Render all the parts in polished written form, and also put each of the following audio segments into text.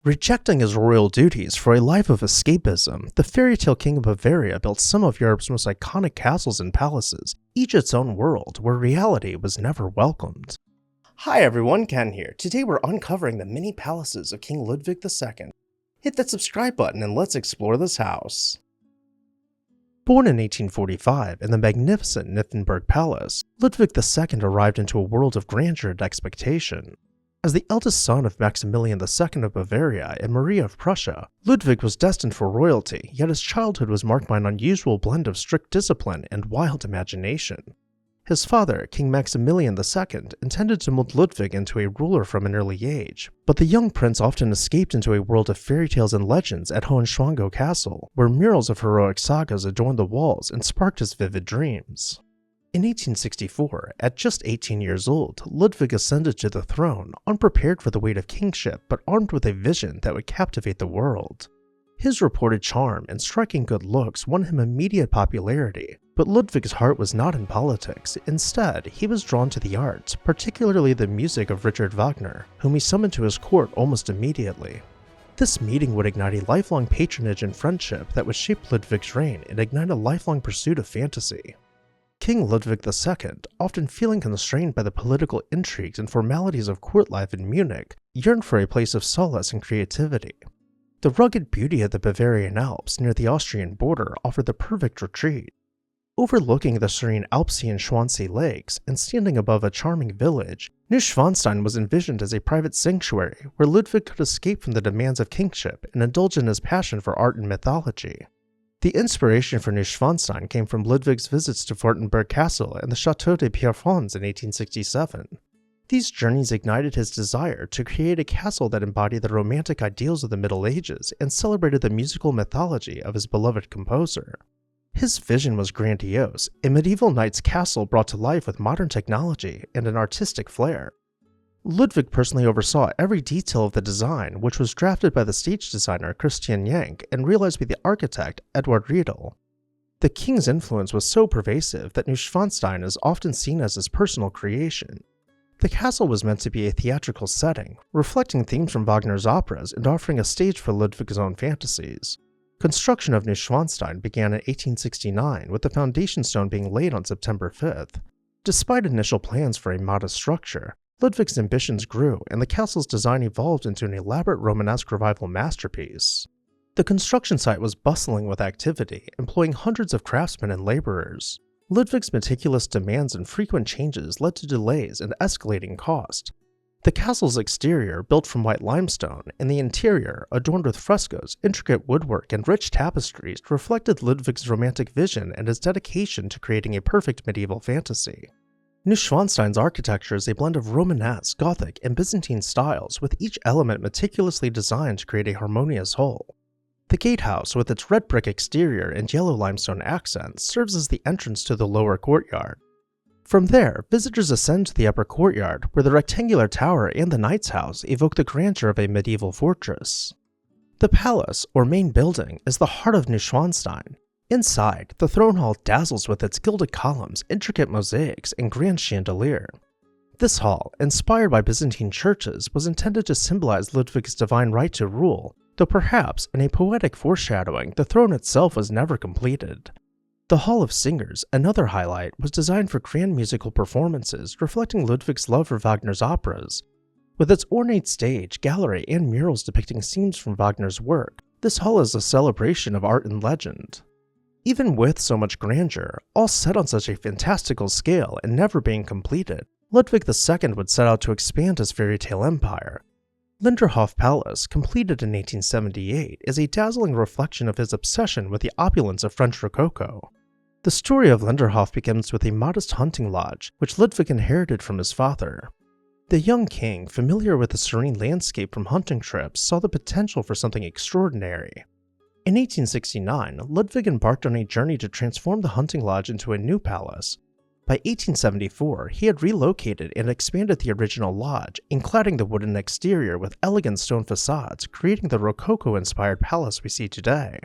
Rejecting his royal duties for a life of escapism, the fairy tale king of Bavaria built some of Europe's most iconic castles and palaces, each its own world where reality was never welcomed. Hi everyone, Ken here. Today we're uncovering the mini palaces of King Ludwig II. Hit that subscribe button and let's explore this house. Born in 1845 in the magnificent Nymphenburg Palace, Ludwig II arrived into a world of grandeur and expectation. As the eldest son of Maximilian II of Bavaria and Maria of Prussia, Ludwig was destined for royalty, yet his childhood was marked by an unusual blend of strict discipline and wild imagination. His father, King Maximilian II, intended to mold Ludwig into a ruler from an early age, but the young prince often escaped into a world of fairy tales and legends at Hohenschwangau Castle, where murals of heroic sagas adorned the walls and sparked his vivid dreams. In 1864, at just 18 years old, Ludwig ascended to the throne, unprepared for the weight of kingship but armed with a vision that would captivate the world. His reported charm and striking good looks won him immediate popularity, but Ludwig's heart was not in politics. Instead, he was drawn to the arts, particularly the music of Richard Wagner, whom he summoned to his court almost immediately. This meeting would ignite a lifelong patronage and friendship that would shape Ludwig's reign and ignite a lifelong pursuit of fantasy. King Ludwig II, often feeling constrained by the political intrigues and formalities of court life in Munich, yearned for a place of solace and creativity. The rugged beauty of the Bavarian Alps near the Austrian border offered the perfect retreat. Overlooking the serene Alpsee and Schwansee lakes and standing above a charming village, Neuschwanstein was envisioned as a private sanctuary where Ludwig could escape from the demands of kingship and indulge in his passion for art and mythology. The inspiration for Neuschwanstein came from Ludwig's visits to Wartenberg Castle and the Château de Pierrefonds in 1867. These journeys ignited his desire to create a castle that embodied the romantic ideals of the Middle Ages and celebrated the musical mythology of his beloved composer. His vision was grandiose, a medieval knight's castle brought to life with modern technology and an artistic flair. Ludwig personally oversaw every detail of the design, which was drafted by the stage designer Christian Jank and realized by the architect Eduard Riedel. The king's influence was so pervasive that Neuschwanstein is often seen as his personal creation. The castle was meant to be a theatrical setting, reflecting themes from Wagner's operas and offering a stage for Ludwig's own fantasies. Construction of Neuschwanstein began in 1869, with the foundation stone being laid on September 5th. Despite initial plans for a modest structure, Ludwig's ambitions grew, and the castle's design evolved into an elaborate Romanesque revival masterpiece. The construction site was bustling with activity, employing hundreds of craftsmen and laborers. Ludwig's meticulous demands and frequent changes led to delays and escalating cost. The castle's exterior, built from white limestone, and the interior, adorned with frescoes, intricate woodwork, and rich tapestries, reflected Ludwig's romantic vision and his dedication to creating a perfect medieval fantasy. Neuschwanstein's architecture is a blend of Romanesque, Gothic, and Byzantine styles, with each element meticulously designed to create a harmonious whole. The gatehouse, with its red brick exterior and yellow limestone accents, serves as the entrance to the lower courtyard. From there, visitors ascend to the upper courtyard, where the rectangular tower and the knight's house evoke the grandeur of a medieval fortress. The palace, or main building, is the heart of Neuschwanstein. Inside, the throne hall dazzles with its gilded columns, intricate mosaics, and grand chandelier. This hall, inspired by Byzantine churches, was intended to symbolize Ludwig's divine right to rule, though perhaps, in a poetic foreshadowing, the throne itself was never completed. The Hall of Singers, another highlight, was designed for grand musical performances, reflecting Ludwig's love for Wagner's operas. With its ornate stage, gallery, and murals depicting scenes from Wagner's work, this hall is a celebration of art and legend. Even with so much grandeur, all set on such a fantastical scale and never being completed, Ludwig II would set out to expand his fairy tale empire. Linderhof Palace, completed in 1878, is a dazzling reflection of his obsession with the opulence of French Rococo. The story of Linderhof begins with a modest hunting lodge, which Ludwig inherited from his father. The young king, familiar with the serene landscape from hunting trips, saw the potential for something extraordinary. In 1869, Ludwig embarked on a journey to transform the hunting lodge into a new palace. By 1874, he had relocated and expanded the original lodge, encladding the wooden exterior with elegant stone facades, creating the Rococo-inspired palace we see today.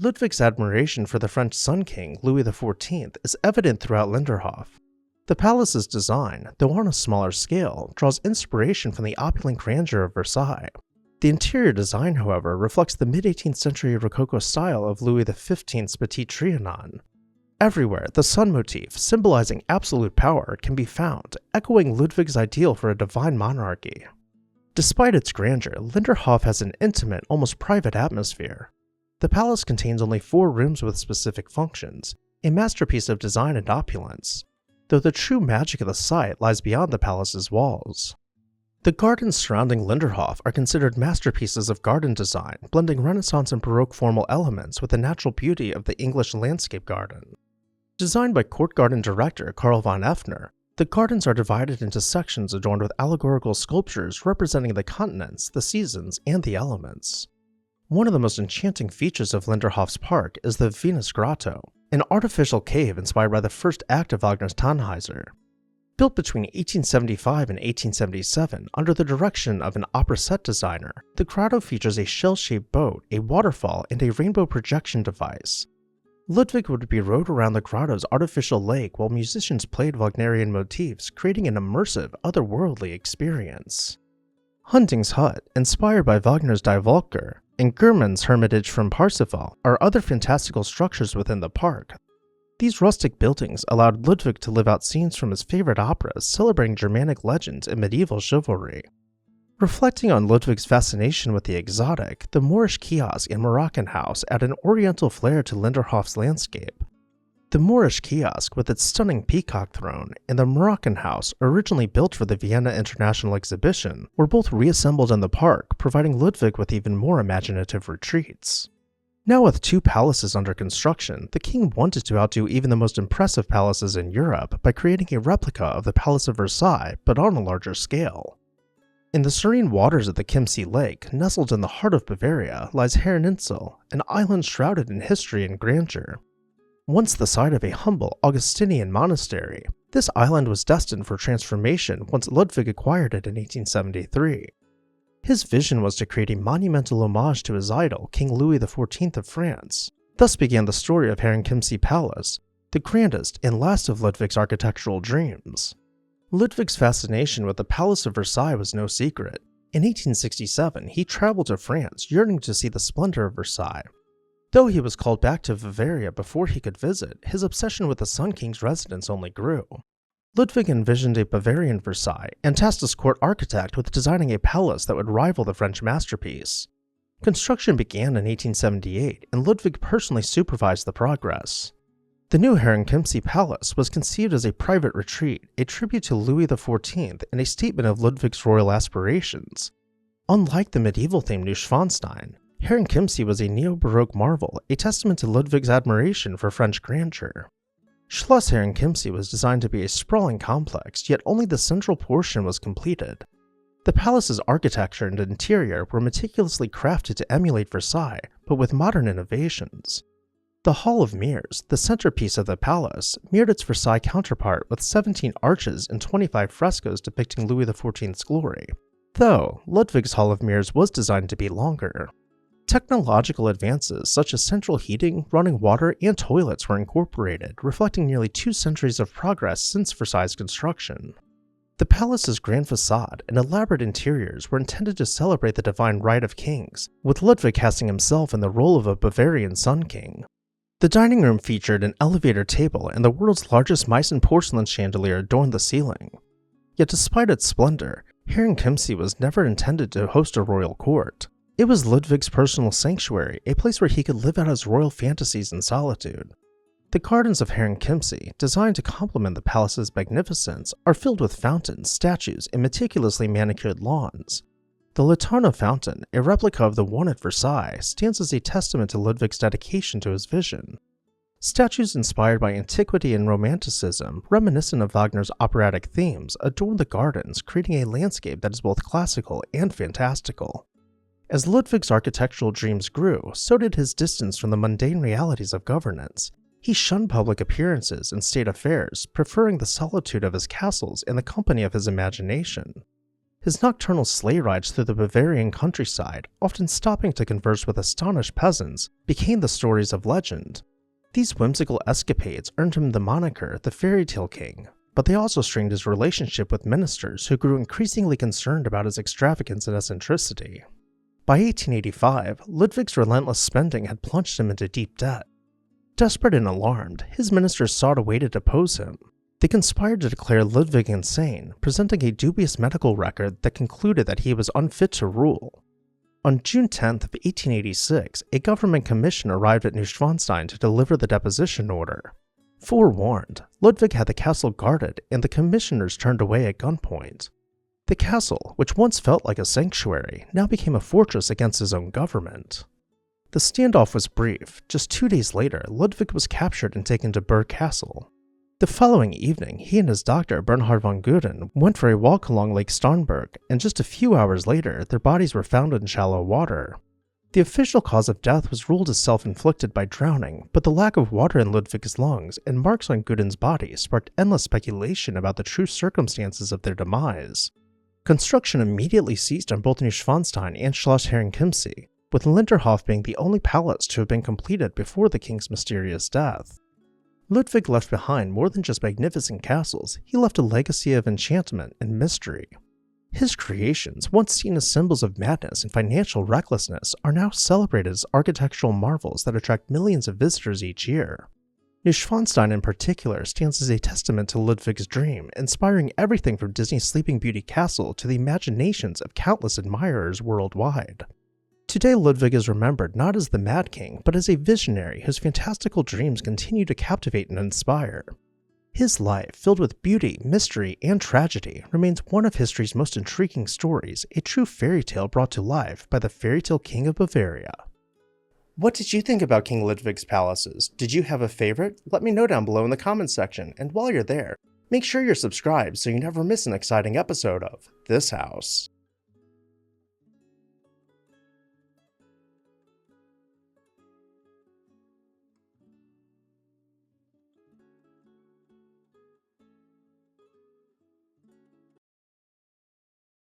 Ludwig's admiration for the French Sun King, Louis XIV, is evident throughout Linderhof. The palace's design, though on a smaller scale, draws inspiration from the opulent grandeur of Versailles. The interior design, however, reflects the mid-18th century Rococo style of Louis XV's Petit Trianon. Everywhere, the sun motif, symbolizing absolute power, can be found, echoing Ludwig's ideal for a divine monarchy. Despite its grandeur, Linderhof has an intimate, almost private atmosphere. The palace contains only 4 rooms with specific functions, a masterpiece of design and opulence, though the true magic of the site lies beyond the palace's walls. The gardens surrounding Linderhof are considered masterpieces of garden design, blending Renaissance and Baroque formal elements with the natural beauty of the English landscape garden. Designed by court garden director Karl von Effner, the gardens are divided into sections adorned with allegorical sculptures representing the continents, the seasons, and the elements. One of the most enchanting features of Linderhof's park is the Venus Grotto, an artificial cave inspired by the first act of Wagner's Tannhäuser. Built between 1875 and 1877 under the direction of an opera set designer, the grotto features a shell-shaped boat, a waterfall, and a rainbow projection device. Ludwig would be rowed around the grotto's artificial lake while musicians played Wagnerian motifs, creating an immersive, otherworldly experience. Hunding's hut, inspired by Wagner's Die Walküre, and German's hermitage from Parsifal are other fantastical structures within the park. These rustic buildings allowed Ludwig to live out scenes from his favorite operas celebrating Germanic legends and medieval chivalry. Reflecting on Ludwig's fascination with the exotic, the Moorish kiosk and Moroccan house add an oriental flair to Linderhof's landscape. The Moorish kiosk, with its stunning peacock throne, and the Moroccan house, originally built for the Vienna International Exhibition, were both reassembled in the park, providing Ludwig with even more imaginative retreats. Now with 2 palaces under construction, the king wanted to outdo even the most impressive palaces in Europe by creating a replica of the Palace of Versailles, but on a larger scale. In the serene waters of the Chiemsee Lake, nestled in the heart of Bavaria, lies Herreninsel, an island shrouded in history and grandeur. Once the site of a humble Augustinian monastery, this island was destined for transformation once Ludwig acquired it in 1873. His vision was to create a monumental homage to his idol, King Louis XIV of France. Thus began the story of Herrenchiemsee Palace, the grandest and last of Ludwig's architectural dreams. Ludwig's fascination with the Palace of Versailles was no secret. In 1867, he traveled to France, yearning to see the splendor of Versailles. Though he was called back to Bavaria before he could visit, his obsession with the Sun King's residence only grew. Ludwig envisioned a Bavarian Versailles and tasked his court architect with designing a palace that would rival the French masterpiece. Construction began in 1878, and Ludwig personally supervised the progress. The new Herrenchiemsee Palace was conceived as a private retreat, a tribute to Louis XIV, and a statement of Ludwig's royal aspirations. Unlike the medieval-themed Neuschwanstein, Herrenchiemsee was a neo-Baroque marvel, a testament to Ludwig's admiration for French grandeur. Schloss Herrenchiemsee was designed to be a sprawling complex, yet only the central portion was completed. The palace's architecture and interior were meticulously crafted to emulate Versailles, but with modern innovations. The Hall of Mirrors, the centerpiece of the palace, mirrored its Versailles counterpart with 17 arches and 25 frescoes depicting Louis XIV's glory, though Ludwig's Hall of Mirrors was designed to be longer. Technological advances such as central heating, running water, and toilets were incorporated, reflecting nearly 2 centuries of progress since Versailles' construction. The palace's grand facade and elaborate interiors were intended to celebrate the divine right of kings, with Ludwig casting himself in the role of a Bavarian Sun King. The dining room featured an elevator table, and the world's largest Meissen porcelain chandelier adorned the ceiling. Yet despite its splendor, Herrenchiemsee was never intended to host a royal court. It was Ludwig's personal sanctuary, a place where he could live out his royal fantasies in solitude. The gardens of Herrenchiemsee, designed to complement the palace's magnificence, are filled with fountains, statues, and meticulously manicured lawns. The Latona Fountain, a replica of the one at Versailles, stands as a testament to Ludwig's dedication to his vision. Statues inspired by antiquity and romanticism, reminiscent of Wagner's operatic themes, adorn the gardens, creating a landscape that is both classical and fantastical. As Ludwig's architectural dreams grew, so did his distance from the mundane realities of governance. He shunned public appearances and state affairs, preferring the solitude of his castles and the company of his imagination. His nocturnal sleigh rides through the Bavarian countryside, often stopping to converse with astonished peasants, became the stories of legend. These whimsical escapades earned him the moniker the Fairy Tale King, but they also strained his relationship with ministers who grew increasingly concerned about his extravagance and eccentricity. By 1885, Ludwig's relentless spending had plunged him into deep debt. Desperate and alarmed, his ministers sought a way to depose him. They conspired to declare Ludwig insane, presenting a dubious medical record that concluded that he was unfit to rule. On June 10, 1886, a government commission arrived at Neuschwanstein to deliver the deposition order. Forewarned, Ludwig had the castle guarded, and the commissioners turned away at gunpoint. The castle, which once felt like a sanctuary, now became a fortress against his own government. The standoff was brief. Just 2 days later, Ludwig was captured and taken to Burg Castle. The following evening, he and his doctor, Bernhard von Guden, went for a walk along Lake Starnberg, and just a few hours later, their bodies were found in shallow water. The official cause of death was ruled as self-inflicted by drowning, but the lack of water in Ludwig's lungs and marks on Guden's body sparked endless speculation about the true circumstances of their demise. Construction immediately ceased on both Neuschwanstein and Schloss Herrenchiemsee, with Linderhof being the only palace to have been completed before the king's mysterious death. Ludwig left behind more than just magnificent castles, he left a legacy of enchantment and mystery. His creations, once seen as symbols of madness and financial recklessness, are now celebrated as architectural marvels that attract millions of visitors each year. Neuschwanstein in particular stands as a testament to Ludwig's dream, inspiring everything from Disney's Sleeping Beauty Castle to the imaginations of countless admirers worldwide. Today, Ludwig is remembered not as the Mad King, but as a visionary whose fantastical dreams continue to captivate and inspire. His life, filled with beauty, mystery, and tragedy, remains one of history's most intriguing stories, a true fairy tale brought to life by the fairy tale king of Bavaria. What did you think about King Ludwig's palaces? Did you have a favorite? Let me know down below in the comments section, and while you're there, make sure you're subscribed so you never miss an exciting episode of This House.